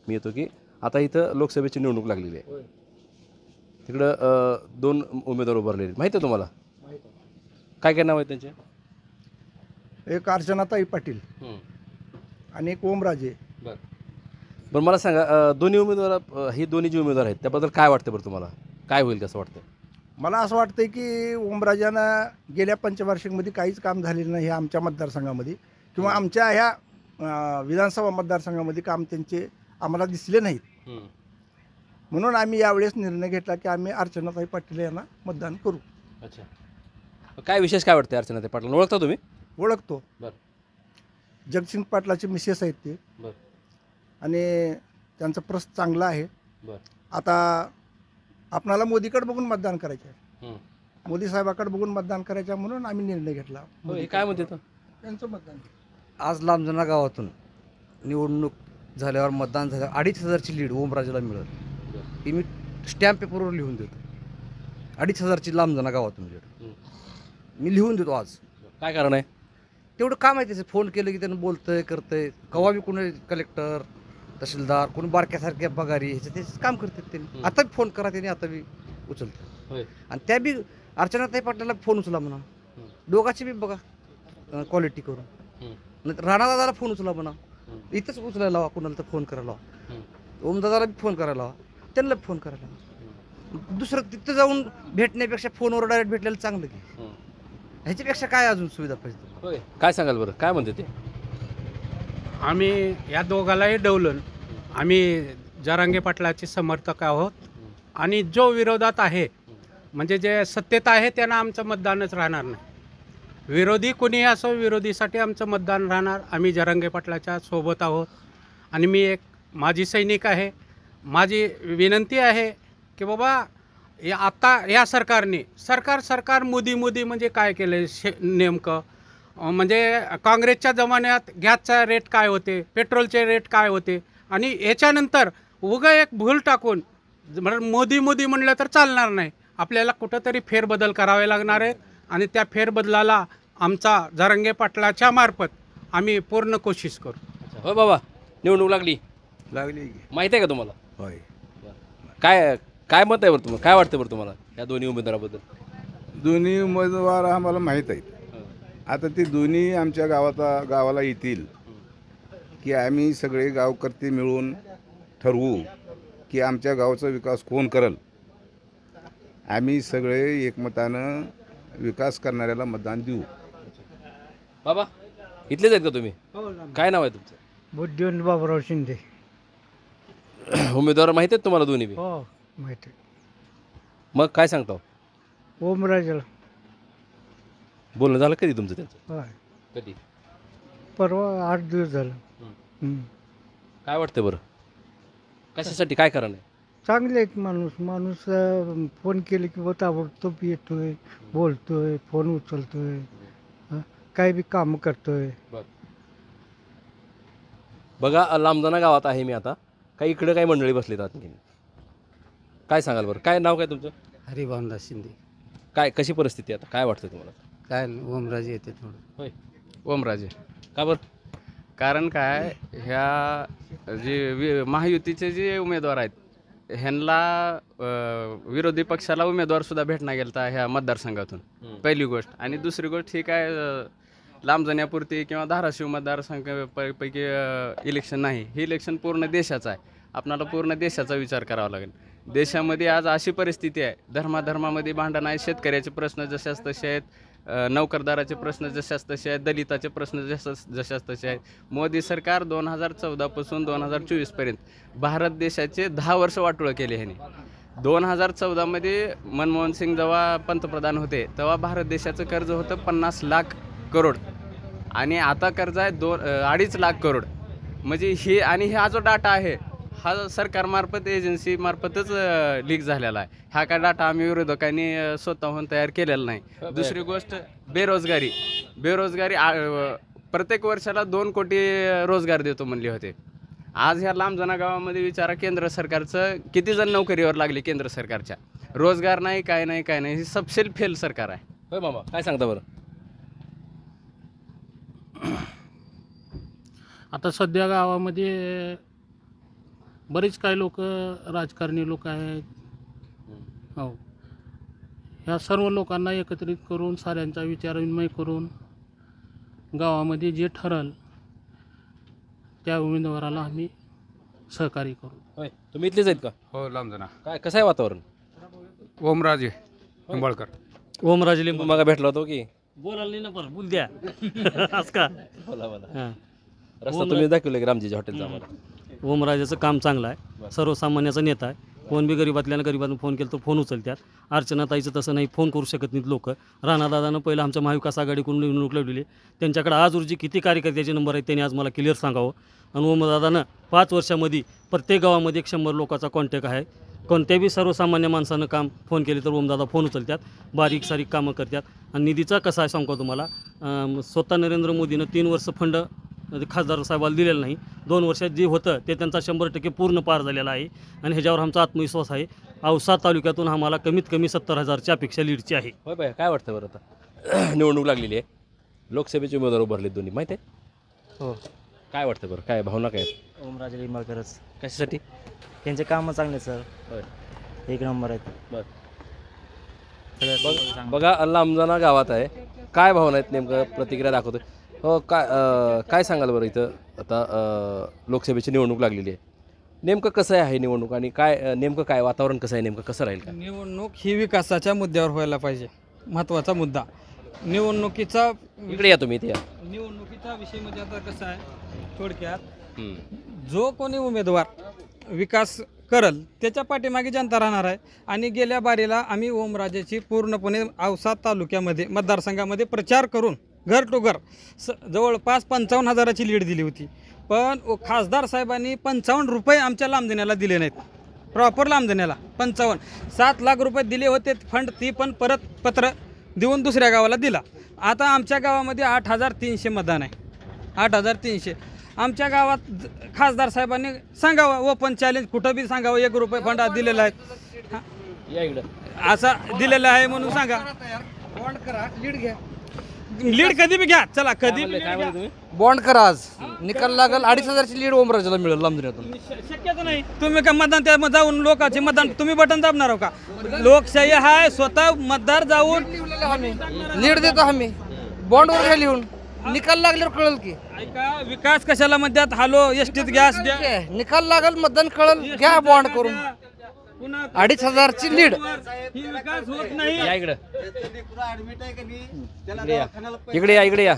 मी येतो की आता इथं लोकसभेची निवडणूक लागलेली आहे. तिकडं 2 उमेदवार उभारलेले आहेत, माहिती आहे तुम्हाला? काय काय नाव आहे त्यांचे? एक अर्चनाताई पाटील आणि एक ओमराजे. बरं मला सांगा, दोन्ही उमेदवार, ही दोन्ही जे उमेदवार आहेत त्याबद्दल काय वाटतं बरं तुम्हाला, काय होईल कसं वाटतं? मला असं वाटतं की ओमराजांना गेल्या पंचवार्षिकमध्ये काहीच काम झालेलं नाही ह्या आमच्या मतदारसंघामध्ये किंवा आमच्या ह्या विधानसभा मतदारसंघामध्ये काम त्यांचे आम्हाला दिसले नाहीत. म्हणून आम्ही यावेळेस निर्णय घेतला की आम्ही अर्चनाताई पाटील यांना मतदान करू. अच्छा, काय विशेष काय वाटतं अर्चनाताई पाटील? ओळखता तुम्ही? ओळखतो. बरं. जगसिंग पाटलाचे मिसेस आहेत ते. बरं. आणि त्यांचं प्रस चांगलं आहे. बरं. आता आपणाला मोदीकडे बघून मतदान करायचं आहे, मोदी साहेबाकडे बघून मतदान करायचं म्हणून आम्ही निर्णय घेतला. काय म्हणते त्यांचं मतदान. आज लांबजाना गावातून निवडणूक झाल्यावर मतदान झाल्यावर 2500ची लीड ओमराजेला मिळत. ही मी स्टॅम्प पेपरवर लिहून देतो. 2500ची लांबजाना गावातून लीड मी लिहून देतो आज. काय कारण आहे? तेवढं काम आहे त्याचं. फोन केलं की त्यानं बोलतंय करतंय. कवा बी कोणी कलेक्टर तहसीलदार कोणी बारक्यासारख्या पगारी ह्याचं काम करतात त्यांनी. आता बी फोन करा त्यांनी, आता बी उचलतात. आणि त्या बी अर्चनाताई पाटलाला फोन उचला म्हणा, दोघांची बी बघा क्वालिटी करून. राणादादाला फोन उचला म्हणा, इथंच उचलायला लावा, कोणाला तर फोन करायला लावा. ओमदादाला बी फोन करायला लावा, त्यांना फोन करायला लावा. दुसरं तिथं जाऊन भेटण्यापेक्षा फोनवर डायरेक्ट भेटलेलं चांगलं की. ह्याच्यापेक्षा काय अजून सुविधा पाहिजे? काय सांगाल बरं, काय म्हणते ते? आम्ही या दोघालाही डवलून आम्ही जरांगे पाटलाचे समर्थक आहोत आणि जो विरोधात आहे म्हणजे जे सत्तेत आहे त्यांना आमचं मतदानच राहणार नाही. विरोधी कोणीही असो, विरोधीसाठी आमचं मतदान राहणार. आम्ही जरांगे पाटलाच्या सोबत आहोत आणि मी एक माजी सैनिक आहे. माझी विनंती आहे की बाबा आता या सरकारने सरकार मोदी म्हणजे काय केलं नेमकं. म्हणजे काँग्रेसच्या जमान्यात गॅसचा रेट काय होते, पेट्रोलचे रेट काय होते, आणि याच्यानंतर उगा एक भूल टाकून मोदी म्हणलं तर चालणार नाही. आपल्याला कुठंतरी फेरबदल करावे लागणार आहेत आणि त्या फेरबदलाला आमचा जरांगे पाटलाच्या मार्फत आम्ही पूर्ण कोशिश करू. हो बाबा, निवडणूक लागली माहिती आहे का तुम्हाला? होय. काय मत आहे बरं तुम्हाला, काय वाटतं बरं तुम्हाला या दोन्ही उमेदवाराबद्दल? दोन्ही उमेदवार आम्हाला माहीत आहेत. आता ते दोन्ही आमच्या गावाला येतील की आम्ही सगळे गावकर्ते मिळून ठरवू की आमच्या गावाचा विकास कोण करल. आम्ही सगळे एकमतानं विकास करणाऱ्याला मतदान देऊ. बाबा इथलेच आहेत का तुम्ही? काय नाव आहे तुमचं? बुद्धिवंत बाबूराव शिंदे. उमेदवार माहिती आहेत तुम्हाला दोन्ही बी? हो माहिती. मग काय सांगता? ओमराजेला. बोलणं झालं कधी तुमचं त्यांचं? होय, कधी? परवा 8 दिवस झालं. काय वाटतं बरं, कशासाठी, काय कारण आहे? चांगले आहेत. माणूस फोन केले की ताबडतोब येतोय, बोलतोय, फोन उचलतोय, काय बी काम करतोय. बघा लांबजाना गावात आहे मी आता. काही इकडे काही मंडळी बसलीत आणखी. काय सांगाल बरं, काय नाव काय तुमचं? हरिभानदास शिंदे. काय कशी परिस्थिती आता, काय वाटतं तुम्हाला? काय ओमराजे येते थोडं. होय, ओमराजे. का बरं? कारण काय ह्या जे महायुतीचे जे उमेदवार आहेत ह्यांना विरोधी पक्षाला उमेदवार सुद्धा भेटणार गेलता ह्या मतदारसंघातून पहिली गोष्ट. आणि दुसरी गोष्ट ही काय लांब जाण्यापुरती किंवा धाराशिव मतदारसंघ पैकी इलेक्शन नाही, हे इलेक्शन पूर्ण देशाचं आहे. आपणाला पूर्ण देशाचा विचार करावा लागेल. देशामध्ये आज अशी परिस्थिती आहे, धर्माधर्मामध्ये भांडण आहे, शेतकऱ्याचे प्रश्न जशाच तसे आहेत, नोकरदाराचे प्रश्न जशाच तसे आहेत, दलिताचे प्रश्न जशाच तसे आहेत. मोदी सरकार 2014 पासून 2024 पर्यंत भारत देशाचे 10 वर्ष वाटोळं केले ह्याने. 2014 मनमोहन सिंग जेव्हा पंतप्रधान होते तेव्हा भारत देशाचं कर्ज होतं 50 लाख करोड आणि आता कर्ज आहे 2.5 लाख करोड. म्हणजे हे आणि हा जो डाटा आहे हा सरकारमार्फत एजन्सी मार्फतच लीक झालेला आहे. हा काय डाटा आम्ही विरोधकांनी स्वतःहून तयार केलेला नाही. दुसरी गोष्ट बेरोजगारी प्रत्येक वर्षाला 2 कोटी रोजगार देतो म्हणले होते. आज ह्या लांबजना गावामध्ये विचारा केंद्र सरकारचं किती जण नोकरीवर लागले केंद्र सरकारच्या. रोजगार नाही, काय नाही, काय नाही. हे सबसेल फेल सरकार आहे. होय मामा, काय सांगता बरं? आता सध्या गावामध्ये बरेच काही लोक राजकारणी लोक आहेत. हो, ह्या सर्व लोकांना एकत्रित करून साऱ्यांचा विचारविनिमय करून गावामध्ये जे ठरल त्या उमेदवाराला आम्ही सहकार्य करू. होय, तुम्ही इथलेच आहेत का? हो, लांबजना. काय कसं आहे वातावरण? ओमराजे निंबाळकर. ओमराजे लिंबू मग भेटला होतो की बोलायला नाही ना, पण बोल द्या आज का बोला बोला. रस्ता तुम्ही दाखवलं की रामजीच्या हॉटेलचा आम्हाला. ओमराजेचं काम चांगलं आहे, सर्वसामान्याचा नेता आहे. कोण बी गरीबातल्यानं गरीबानं फोन केला तर फोन उचलतात. अर्चनाताईचं तसं नाही, फोन करू शकत नाहीत लोक. राणादादानं पहिलं आमच्या महाविकास आघाडीकडून निवडणूक लढवली, त्यांच्याकडे आज रोजी किती कार्यकर्त्याचे नंबर आहेत त्यांनी आज मला क्लिअर सांगावं. आणि ओमदादानं 5 वर्षामध्ये प्रत्येक गावामध्ये 100 लोकांचा कॉन्टॅक्ट आहे. कोणत्या बी सर्वसामान्य माणसानं काम फोन केले तर ओमदादा फोन उचलतात, बारीक सारीक कामं करतात. आणि निधीचा कसा आहे सांगतो तुम्हाला, स्वतः नरेंद्र मोदीनं 3 वर्ष फंड खासदार साहेबाला दिलेलं नाही. 2 वर्षात जे होतं ते त्यांचा 100% पूर्ण पार झालेला आहे. आणि ह्याच्यावर आमचा आत्मविश्वास आहे. औसा तालुक्यातून आम्हाला कमीत कमी 70,000च्या अपेक्षा लीडची आहे. होय बाय, काय वाटतं बरं आता निवडणूक लागलेली आहे, लोकसभेचे उमेदवार उभारले दोन्ही, माहिती आहे? हो. काय वाटतं बरं, काय भावना काय आहेत? ओमराजे लिंबाळकरच. कशासाठी? त्यांचे कामं चांगले सर. होय, 1 नंबर आहेत. बरं, बघा लांबजाना गावात आहे. काय भावना आहेत नेमकं, प्रतिक्रिया दाखवतोय. हो, काय सांगाल बरं? इथं आता लोकसभेची निवडणूक लागलेली आहे, नेमकं कसं आहे निवडणूक आणि काय नेमकं काय वातावरण कसं आहे, नेमकं कसं राहील? निवडणूक ही विकासाच्या मुद्द्यावर व्हायला पाहिजे, महत्त्वाचा मुद्दा. निवडणुकीचा इकडे या तुम्ही, इथे या. निवडणुकीचा विषय म्हणजे आता कसं आहे, थोडक्यात जो कोणी उमेदवार विकास करल त्याच्या पाठीमागे जनता राहणार आहे. आणि गेल्या बारीला आम्ही ओमराजेची पूर्णपणे औसा तालुक्यामध्ये मतदारसंघामध्ये प्रचार करून घर टू घर जवळपास 55,000ची लीड दिली होती. पण खासदार साहेबांनी 55 रुपये आमच्या लांबदेण्याला दिले नाहीत. प्रॉपर लांबदेण्याला 55 7 लाख रुपये दिले होते फंड, ती पण परत पत्र देऊन दुसऱ्या गावाला दिला. आता आमच्या गावामध्ये 8,300 मतदान आहे. 8,300 आमच्या गावात खासदार साहेबांनी सांगावं, ओपन चॅलेंज कुठं बी सांगावं, 1 रुपये फंड दिलेला आहे, या इकडं असा दिलेला आहे म्हणून सांगा. बॉन्ड करा, लीड घ्या. लीड कधी बी घ्या, चला कधी बॉन्ड करा. आज निकाल लागल 2,500ची लीड ओमराजेला मिळेल लांबदिन्यातून. शक्यच नाही. तुम्ही का मतदान त्या जाऊन लोकांचे मतदान तुम्ही बटन दाबणार हो का? लोकशाही आहे, स्वतः मतदार जाऊन लीड देतो आम्ही, बॉन्डवर घ्या लिहून, निकाल लागल्यावर कळल की. ऐका, विकास कशाला म्हणतात, हालो एसटीत गॅस द्या, निकाल लागल मतदान कळल, घ्या बॉन्ड करून. 2,500ची लीड. विकास होत नाही. या इकडं, इकडे या, इकडे या,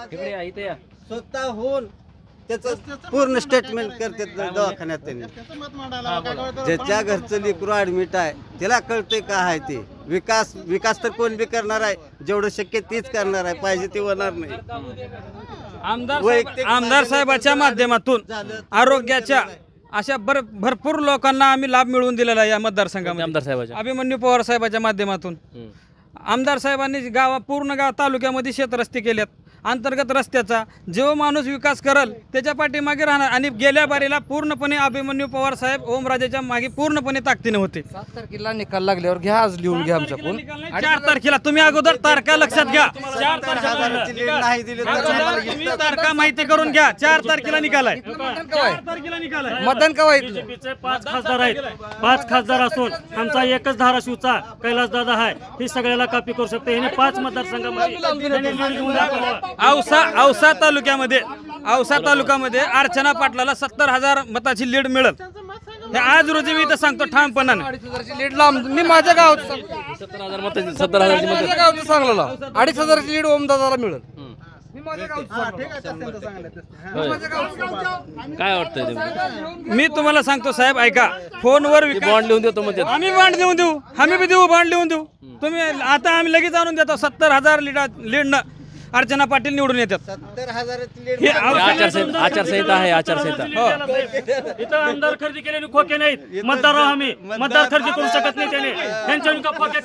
इकडे या, इथे या. स्वतःहून त्याचं पूर्ण स्टेटमेंट करतात दवाखान्यात. त्यांनी ज्याच्या घरचं लेकरू ॲडमिट आहे त्याला कळते का आहे ते. विकास तर कोण बी करणार आहे, जेवढं शक्य तेच करणार आहे, पाहिजे ते होणार नाही. आमदार साहेबाच्या माध्यमातून आरोग्याच्या अशा भरपूर लोकांना आम्ही लाभ मिळवून दिलेला आहे या मतदारसंघामध्ये. आमदार साहेबाच्या अभिमन्यू पवार साहेबाच्या माध्यमातून आमदार साहेबांनी पूर्ण तालुक्यामध्ये शेतरस्ते केलेत. अंतर्गत रस्त्याचा जो माणूस विकास करल त्याच्या पाठीमागे राहणार. आणि गेल्या बारीला पूर्णपणे अभिमन्यू पवार साहेब ओमराजेच्या मागे पूर्णपपणे ताकदीने होते. 7 तारखेला निकाल लागल्यावर घ्या, आज लिहून घ्या आमच्याकडून. 4 तारखेला तुम्ही अगोदर तारखा लक्षात घ्या. 4 तारखा माहिती करून घ्या. 4 तारखेला निकाल आहे. मतदान का वाईट? बीजेपीचे 5 खासदार आहेत. 5 खासदार असून आमचा एकच धाराशिवचा कैलास दादा आहे. ही सगळ्याला कॉपी करू शकते. ह्याने 5 मतदारसंघामध्ये औसा तालुक्यामध्ये अर्चना पाटलाला 70,000 मताची लीड मिळेल. हे आज रोजी मी तर सांगतो ठामपणाने. 2,500ची लीड लांब. मी माझ्या गावात 70,000 मतं 70,000ची मतं माझ्या गावात सांगलेला 2,500ची लीड ओमदादाला मिळेल. काय वाटतंय? मी तुम्हाला सांगतो साहेब, ऐका. फोनवर बॉन्ड लिहून देतो म्हणजे आम्ही बॉन्ड लिहून देऊ. आम्ही बी देऊ, बॉन्ड लिहून देऊ. तुम्ही आता आम्ही लगेच आणून देतो. 70,000 लीडनं अर्चना पाटील निवडून येतात. 70,000 आचारसंहिता आहे. आचारसंहिता इथं आमदार खरेदी केलेले खोके नाहीत. मतदार आम्ही मतदार खरेदी करू शकत नाही. त्याने त्यांच्या खोके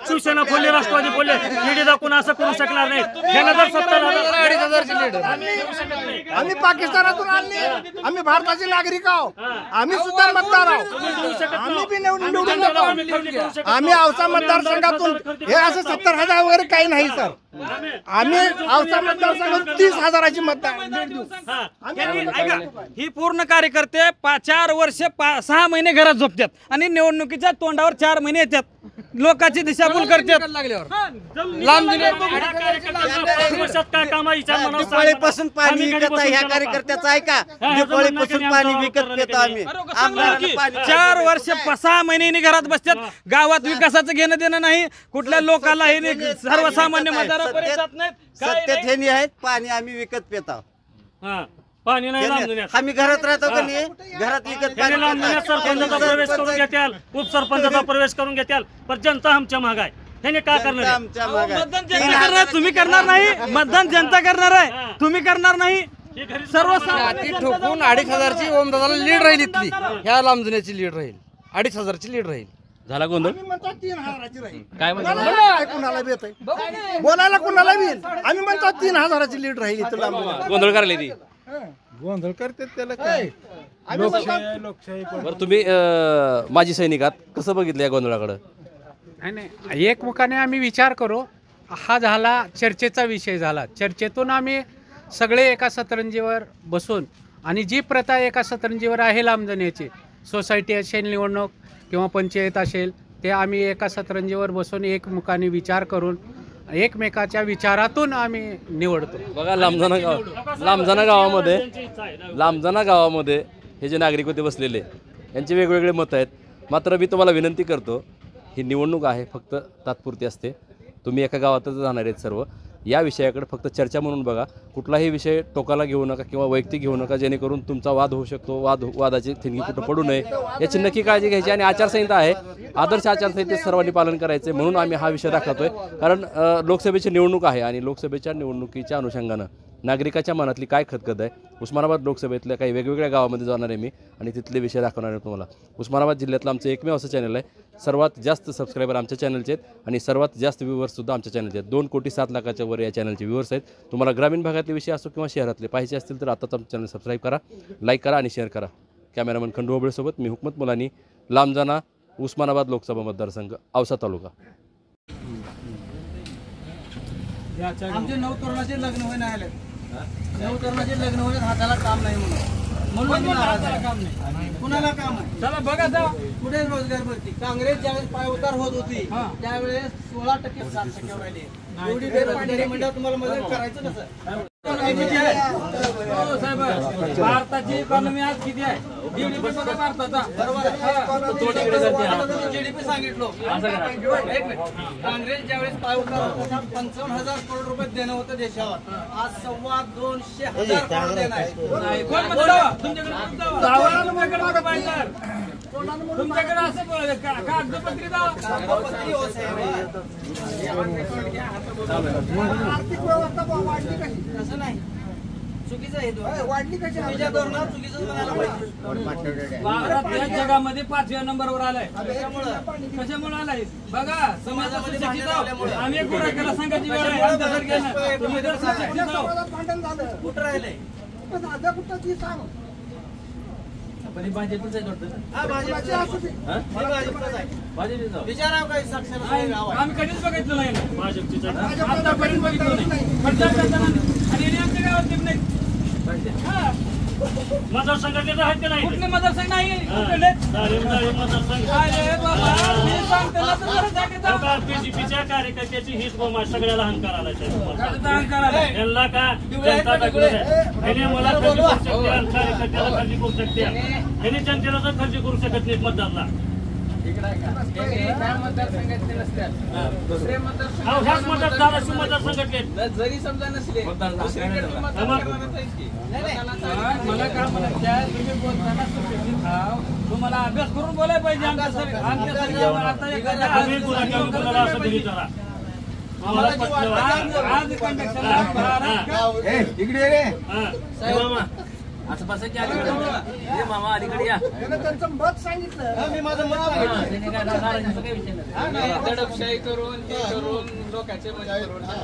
शिवसेना खोलली, राष्ट्रवादी खोलले, ईडी दाखवून असं करू शकणार नाही. त्यांना जर 2,500ची लीड आम्ही पाकिस्तानातून आणली. आम्ही भारताचे नागरिक आहोत. आम्ही सुद्धा मतदार आहोत. आम्ही बी निवडून येतो. आम्ही औसा मतदारसंघातून हे असं 70,000 वगैरे काही नाही सर. आम्ही औसा मतदारसंघात 30,000ची मतदान देऊ. ही पूर्ण कार्यकर्ते 4 वर्ष 6 महिने घरात झोपतात आणि निवडणुकीच्या तोंडावर 4 महिने येतात. लोकांची दिशाभूल करतात. दिवाळीपासून पाणी विकत आहे ह्या कार्यकर्त्याचं आहे का? दिवाळीपासून पाणी विकत घेतो आम्ही. 4 वर्ष 6 महिने घरात बसतात. गावात विकासाचं घेणं देणं नाही. कुठल्या लोकांना हे सर्वसामान्य मतदारापर्यंत जात नाहीत. सत्तेत हे आहेत. पाणी आम्ही विकत पितो. पाणी नाही आम्ही घरात राहतो का नाही? घरात विकत सरपंचाचा प्रवेश करून घेत्याल, उपसरपंचाचा प्रवेश करून घेत्याल, पण जनता आमच्या माग आहे. ह्याने काय करणार? आमच्या मागे तुम्ही करणार नाही. मतदान जनता करणार आहे. तुम्ही करणार नाही. सर्वसामान्य ठोकून 2,500ची ओमदादाला लीड राहील. इथली ह्या लांबजुन्याची लीड राहील. 2,500ची लीड राहील. झाला गोंधळ? काय बोलायला कुणाला बी आम्ही म्हणतो 3,000ची लीड राहील. इथं गोंधळ करायला ती गोंधळ करते त्याला काय? लोकशाही बरं, तुम्ही माजी सैनिकात कसं बघितलं या गोंधळाकडं? नाही, एकमुखाने आम्ही विचार करू. हा झाला चर्चेचा विषय झाला. चर्चेतून आम्ही सगळे एका सतरंजीवर बसून आणि जी प्रथा एका सतरंजीवर आहे लांबजण्याची, सोसायटी असेल, निवडणूक किंवा पंचायत असेल, ते आम्ही एका सतरंजीवर बसून एकमुखाने विचार करून एकमेकाच्या विचारातून आम्ही निवडतो. बघा, लांबजाना गावामध्ये हे जे नागरिक होते बसलेले, यांचे वेगवेगळे मत आहेत. मात्र मी तुम्हाला विनंती करतो, ही निवडणूक आहे, फक्त तात्पुरती असते. तुम्ही एका गावातच जाणार आहेत सर्व. या विषयाकडे फक्त चर्चा म्हणून बघा. कुठलाही विषय टोकाला घेऊ नका किंवा वैयक्तिक घेऊ नका, जेणेकरून तुमचा वाद होऊ शकतो. वादाची ठिणगी कुठं पडू नये याची नक्की काळजी घ्यायची. आणि आचारसंहिता आहे, आदर्श आचारसंहितेत सर्वांनी पालन करायचे, म्हणून आम्ही हा विषय दाखवतोय. कारण लोकसभेची निवडणूक आहे आणि लोकसभेच्या निवडणुकीच्या अनुषंगानं नागरिकाच्या मनातली काय खदखद आहे, उस्मानाबाद लोकसभेतल्या काही वेगवेगळ्या गावामध्ये जाणार आहे मी आणि तिथले विषय दाखवणार आहे तुम्हाला. उस्मानाबाद जिल्ह्यातलं आमचं एकमेव असं चॅनल आहे. सर्वात जास्त सबस्क्रायबर आमच्या चॅनलचे आहेत आणि सर्वात जास्त व्ह्यूवर्ससुद्धा आमच्या चॅनलचे आहेत. 2,07,00,000च्या वर या चॅनलचे व्ह्यूवर्स आहेत. तुम्हाला ग्रामीण भागातले विषय असो किंवा शहरातले पाहिजे असतील तर आताच आमचं चॅनल सबस्क्राईब करा, लाईक करा आणि शेअर करा. कॅमेरामन खंडू होबळेसोबत मी हुकमत मुलानी, लांबजाना, उस्मानाबाद लोकसभा मतदारसंघ, औसा तालुका. आमचे 9 तरुणाचे लग्न होईना आले. 9 तरुणाचे लग्न होईल, हाताला काम नाही म्हणून काम नाही. कुणाला काम आहे? चला बघा जा कुठे रोजगार भरती. काँग्रेस ज्यावेळेस पायउतार होत होती त्यावेळेस 16% 7% राहिले. एवढी बेरोजगारी म्हणजे तुम्हाला मदत करायचं कसं? भारताची इकॉनॉमी आज किती आहे? जीडीपी बघा भारताचा. बरोबर जीडीपी सांगितलं. काँग्रेस ज्यावेळेस पायउतार होता 55,000 करोड रुपये देणं होतं देशावर. आज 2,200,000 करोड देणं आहे. तुमच्याकडे असं कागदपत्री आर्थिक व्यवस्था वाढली कशी? तसं नाही. चुकीचं आहे धोरण. वाढली कशी चुकीच्या धोरणावर चुकीचं म्हणायला पाहिजे. भारत या जगामध्ये 5व्या नंबरवर आलाय. कशामुळे आलाय बघा, समाजामध्ये शिक्षित आहोत आम्ही. एक गुन्हा केला संघाची वेळ आहे आमच्यासारख्यांना. तुम्ही जर शिक्षित आहोत भांडण झालं कुठं राहिलंय? दादा कुठं ती सांग पण भाजपच आहे वाटतं. हा, भाजपचं असू दे. विचारावं काही साक्षर आम्ही कधीच बघितलं नाही ना भाजपची आतापर्यंत बघितलं नाही. आणि यांनी आमच्या गावात येत नाही. मतदारसंघाचे आहेत का नाही? कुठले मतदारसंघ नाही बीजेपीच्या कार्यकर्त्याची हीच बोमा सगळ्याला अहंकार आला त्यांना का जनता टाकलं मला खर्च करू शकते आणि कार्यकर्त्याला खर्च करू शकते. यांनी जनतेला तर खर्च करू शकत नाहीत मतदारला. ह्याच मतदारसंघातले जरी समजा नसले मला काय म्हणायचं, तुम्ही बोलताना सुशिक्षित आहात, तुम्हाला अभ्यास करून बोलायला पाहिजे. असं बसायची अलीकडे मामा अलीकडे या. त्यांचं मत सांगितलं. मी माझं मत दडपशाही करून ते करून लोकांचे मत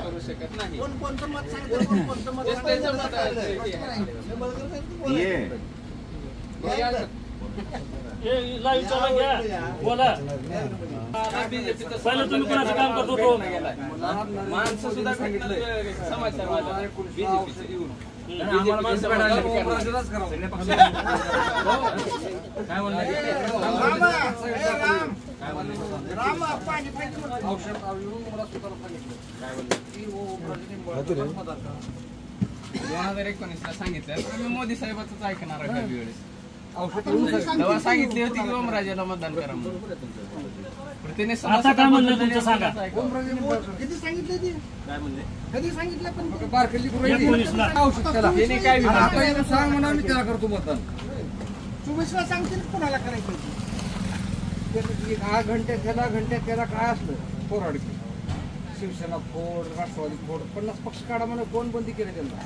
करू शकत नाही. कोणतं मत सांगितलं, कोणतं मत बोला. पहिलं तुम्ही कोणाचं काम करत होतो? माणसं सुद्धा सांगितलं समाचार बीजेपीचं सांगितलं. मी मोदी साहेबांच ऐकणार आहे काही वेळेस. तेव्हा सांगितली होती की ओमराजेला मतदान करा म्हणून. त्याने आता काय म्हणलं तुमचं सांगा. किती सांगितलं ते? काय म्हणले? कधी सांगितलं? पण बारकेली त्याने काय सांग म्हणा मी त्याला करतो मतदान. 24ला सांगतील कोणाला करायचं. 10 घंटे त्याला काय असलं पोराडकी शिवसेना फोड, राष्ट्रवादी फोड, 50 पक्ष काढा म्हणून कोण बंदी केली त्यांना?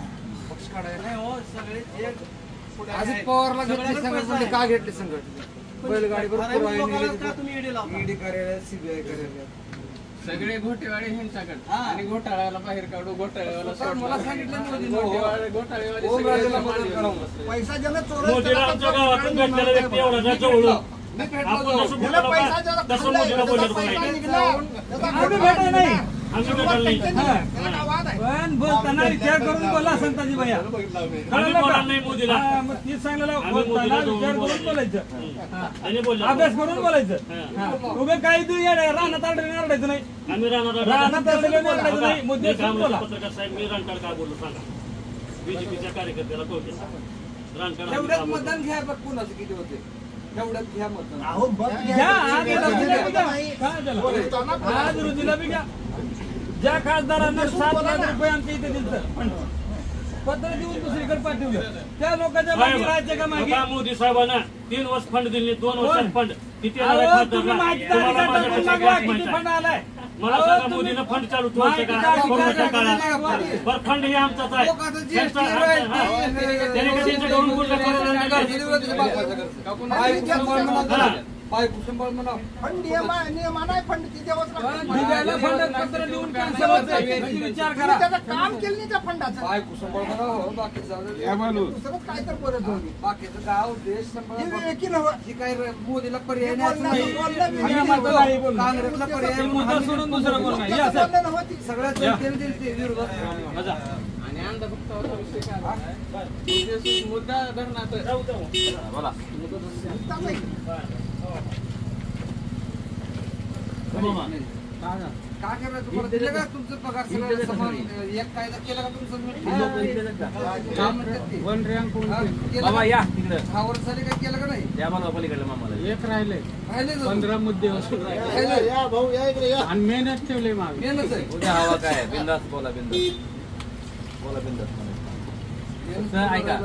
पक्ष काढायला नाही हो, सगळे एक अजित पवारला घेतले संघटना. का घेतले संघटना? बैलगाडीवर ईडी कार्यालय, सीबीआय कार्यालय, सगळे घोटेवाळे ह्यांच्याकडे आणि घोटाळ्याला बाहेर काढू. घोटाळ्याला मला सांगितलं पैसा ज्याला मोदीला आमच्या गावातून भेटलेला व्यक्ती एवढा नाही जवळ. आपण जसं बोललो तसं मोदीला बोलत नाही. आम्ही भेटायला नाही. पण बोलताना विचार करून बोला संताजी भैया. आम्ही बोलणार नाही मोदीला. तीच सांगलेला बोलताना विचार करून बोलायचं, अभ्यास करून बोलायचं. उभे काही तू रानात आरडायचं नाही. आम्ही रानात आरडायचं नाही. मुद्दे बोला. पत्रकार साहेब मी रानकाड काय बोललो सांगा. बीजेपीच्या कार्यकर्त्याला कळते रानकाड एवढ्यात मतदान घ्या बघ कुणाचं किती होते. एवढ्यात घ्या मतदान. आज रोजीला बी घ्या. ज्या खासदारांना 7 लाख रुपये आमच्या इथे दिलं पत्र देऊन दुसरीकडे पाठवलं, त्या लोकांच्या मागे राहायचे का मागे? मोदी साहेबांना 3 वर्ष फंड दिले, 2 वर्षात फंड किती किती फंड आलाय? मला सांगा, मोदीनं फंड चालू ठेवायचे का कोरोनाच्या काळात? बरं, फंड हे आमचाच आहे. त्याने कधी गवून बोललं फंड नियमा नाही. फंड विचार करा. त्याचं काम केलं नाही त्या फंडाचं. काय तर परत बाकीचं गाव देश ही काय मोदीला पर्याय काँग्रेसला पर्याय मुद्दा सोडून दुसरं बोल नाही. सगळ्या जनतेने विरोधात आणि अंधभक्ताचा विषय काय मुद्दा धरणात बोला. काय करायचं तुम्हाला दिलं का तुमचं पगार सगळं समान एक कायदा केला का तुमचं? बाबा या तिकडे. 6 वर्ष झाले काय केलं का नाही? या मला पलीकडलं मामाला. एक राहिले राहिले 15 मुद्दे आणि मेहनत ठेवले मागे. मेहनत आहे. उद्या हवा काय बिंदास बोला. बिंदास बोला. बिंदास ऐका.